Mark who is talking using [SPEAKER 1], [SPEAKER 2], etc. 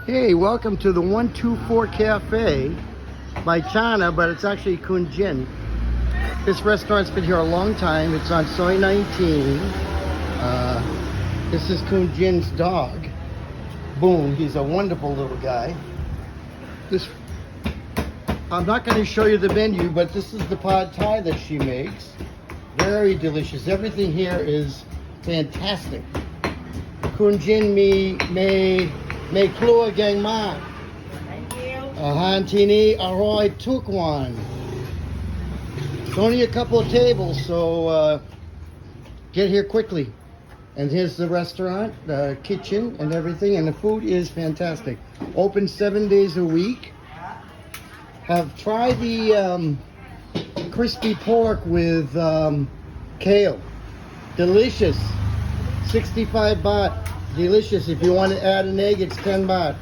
[SPEAKER 1] Hey, welcome to the 124 Cafe by Chana, but it's actually Jin. This restaurant's been here a long time. It's on Soy 19. This is Jin's dog. Boom, he's a wonderful little guy. I'm not going to show you the menu, but this is the pad thai that she makes. Very delicious. Everything here is fantastic. Jin may clue gang ma.
[SPEAKER 2] Thank you.
[SPEAKER 1] Ahan tini aroy tukwan. It's only a couple of tables, so get here quickly. And here's the restaurant, the kitchen and everything, and the food is fantastic. Open 7 days a week. Have tried the crispy pork with kale. Delicious. 65 baht. Delicious. If you want to add an egg, it's 10 baht.